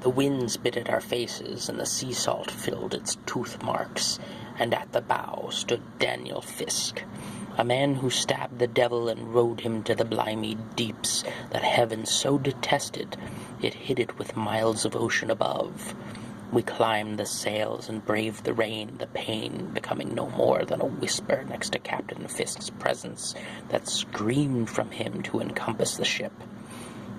The wind spit at our faces, and the sea salt filled its tooth marks, and at the bow stood Daniel Fisk, a man who stabbed the devil and rode him to the blimy deeps that heaven so detested it hid it with miles of ocean above. We climbed the sails and braved the rain, the pain becoming no more than a whisper next to Captain Fisk's presence that screamed from him to encompass the ship.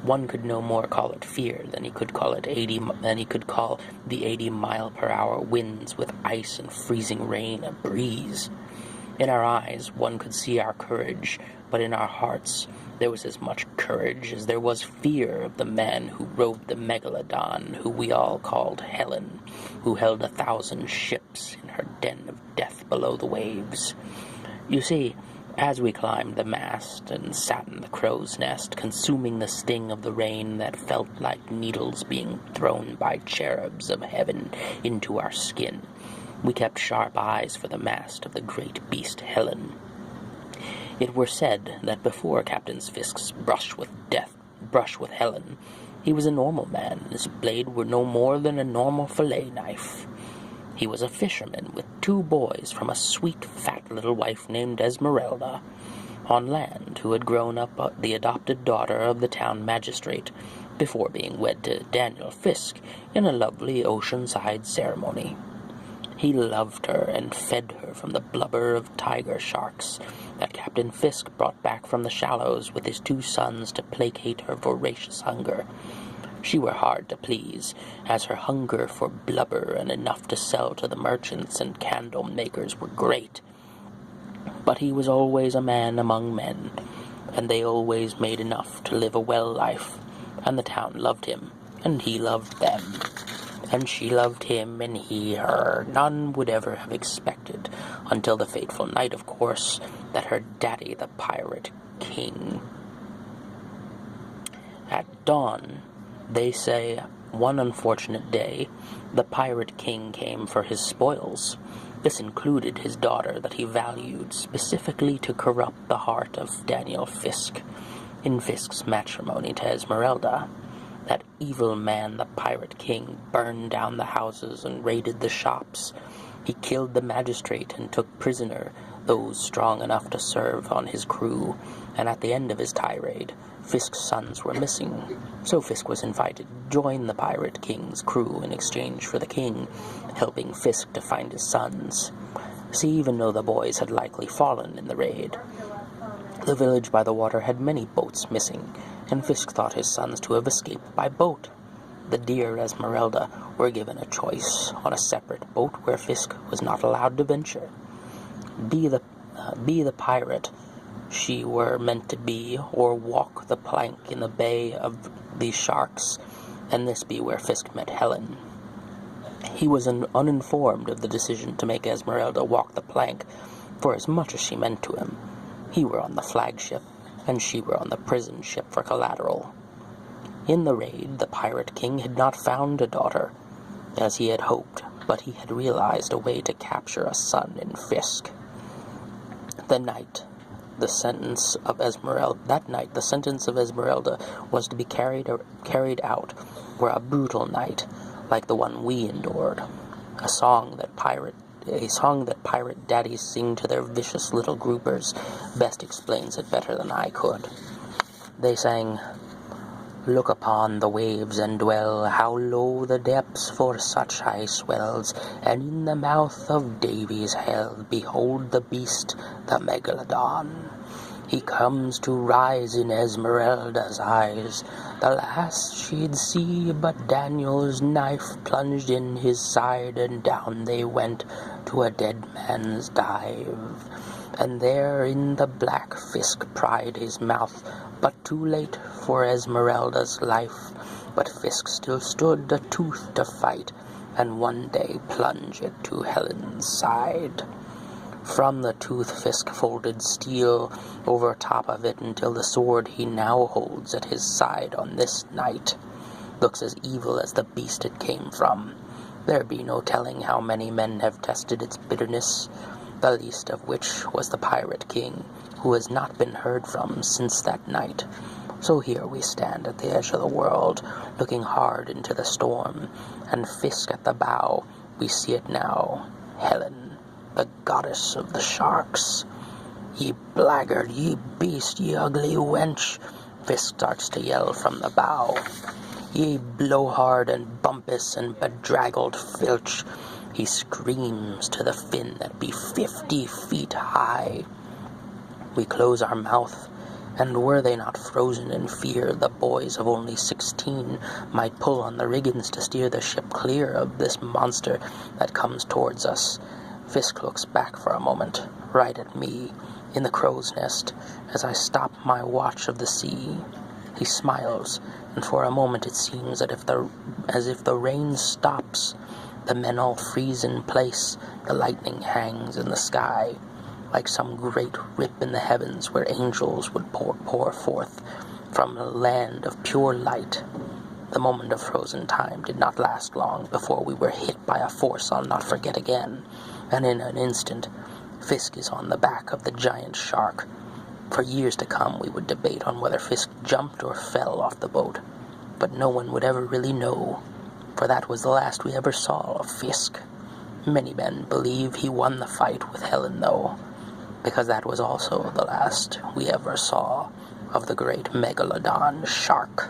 One could no more call it fear than he could call the 80-mile-per-hour winds with ice and freezing rain a breeze. In our eyes one could see our courage, but in our hearts there was as much courage as there was fear of the man who rode the Megalodon, who we all called Helen, who held 1,000 ships in her den of death below the waves. You see, as we climbed the mast and sat in the crow's nest, consuming the sting of the rain that felt like needles being thrown by cherubs of heaven into our skin, we kept sharp eyes for the mast of the great beast Helen. It were said that before Captain Fisk's brush with Helen, he was a normal man, and his blade were no more than a normal fillet knife. He was a fisherman with 2 boys from a sweet, fat little wife named Esmeralda, on land, who had grown up the adopted daughter of the town magistrate, before being wed to Daniel Fisk in a lovely ocean-side ceremony. He loved her and fed her from the blubber of tiger sharks that Captain Fisk brought back from the shallows with his 2 sons to placate her voracious hunger. She were hard to please, as her hunger for blubber and enough to sell to the merchants and candle-makers were great. But he was always a man among men, and they always made enough to live a well life, and the town loved him, and he loved them. And she loved him, and he her. None would ever have expected, until the fateful night, of course, that her daddy, the pirate king. At dawn, they say, one unfortunate day, the pirate king came for his spoils. This included his daughter that he valued, specifically to corrupt the heart of Daniel Fisk, in Fisk's matrimony to Esmeralda. That evil man, the pirate king, burned down the houses and raided the shops. He killed the magistrate and took prisoner those strong enough to serve on his crew, and at the end of his tirade, Fisk's sons were missing, so Fisk was invited to join the pirate king's crew in exchange for the king helping Fisk to find his sons. See, even though the boys had likely fallen in the raid, the village by the water had many boats missing, and Fisk thought his sons to have escaped by boat. The dear Esmeralda were given a choice on a separate boat where Fisk was not allowed to venture. Be the pirate she were meant to be, or walk the plank in the bay of the sharks, and this be where Fisk met Helen. He was uninformed of the decision to make Esmeralda walk the plank, for as much as she meant to him, he were on the flagship, and she were on the prison ship for collateral. In the raid, the pirate king had not found a daughter, as he had hoped, but he had realized a way to capture a son in Fisk. That night, the sentence of Esmeralda was to be carried out were a brutal night, like the one we endured. A song that pirate daddies sing to their vicious little groupers best explains it better than I could. They sang, "Look upon the waves and dwell, how low the depths for such high swells, and in the mouth of Davy's hell, behold the beast, the Megalodon. He comes to rise in Esmeralda's eyes, the last she'd see, but Daniel's knife plunged in his side, and down they went to a dead man's dive. And there in the black Fisk pried his mouth, but too late for Esmeralda's life. But Fisk still stood a tooth to fight, and one day plunge it to Helen's side. From the tooth Fisk folded steel over top of it until the sword he now holds at his side on this night looks as evil as the beast it came from. There be no telling how many men have tested its bitterness, the least of which was the pirate king, who has not been heard from since that night. So here we stand at the edge of the world, looking hard into the storm, and Fisk at the bow, we see it now, Helen, the goddess of the sharks. "Ye blackguard, ye beast, ye ugly wench," Fisk starts to yell from the bow. "Ye blowhard and bumpus and bedraggled filch," he screams to the fin that be 50 feet high. We close our mouth, and were they not frozen in fear, the boys of only 16 might pull on the riggins to steer the ship clear of this monster that comes towards us. Fisk looks back for a moment, right at me, in the crow's nest, as I stop my watch of the sea. He smiles, and for a moment it seems as if the rain stops. The men all freeze in place, the lightning hangs in the sky, like some great rip in the heavens where angels would pour forth from a land of pure light. The moment of frozen time did not last long before we were hit by a force I'll not forget again, and in an instant Fisk is on the back of the giant shark. For years to come we would debate on whether Fisk jumped or fell off the boat, but no one would ever really know, for that was the last we ever saw of Fisk. Many men believe he won the fight with Helen, though, because that was also the last we ever saw of the great megalodon shark.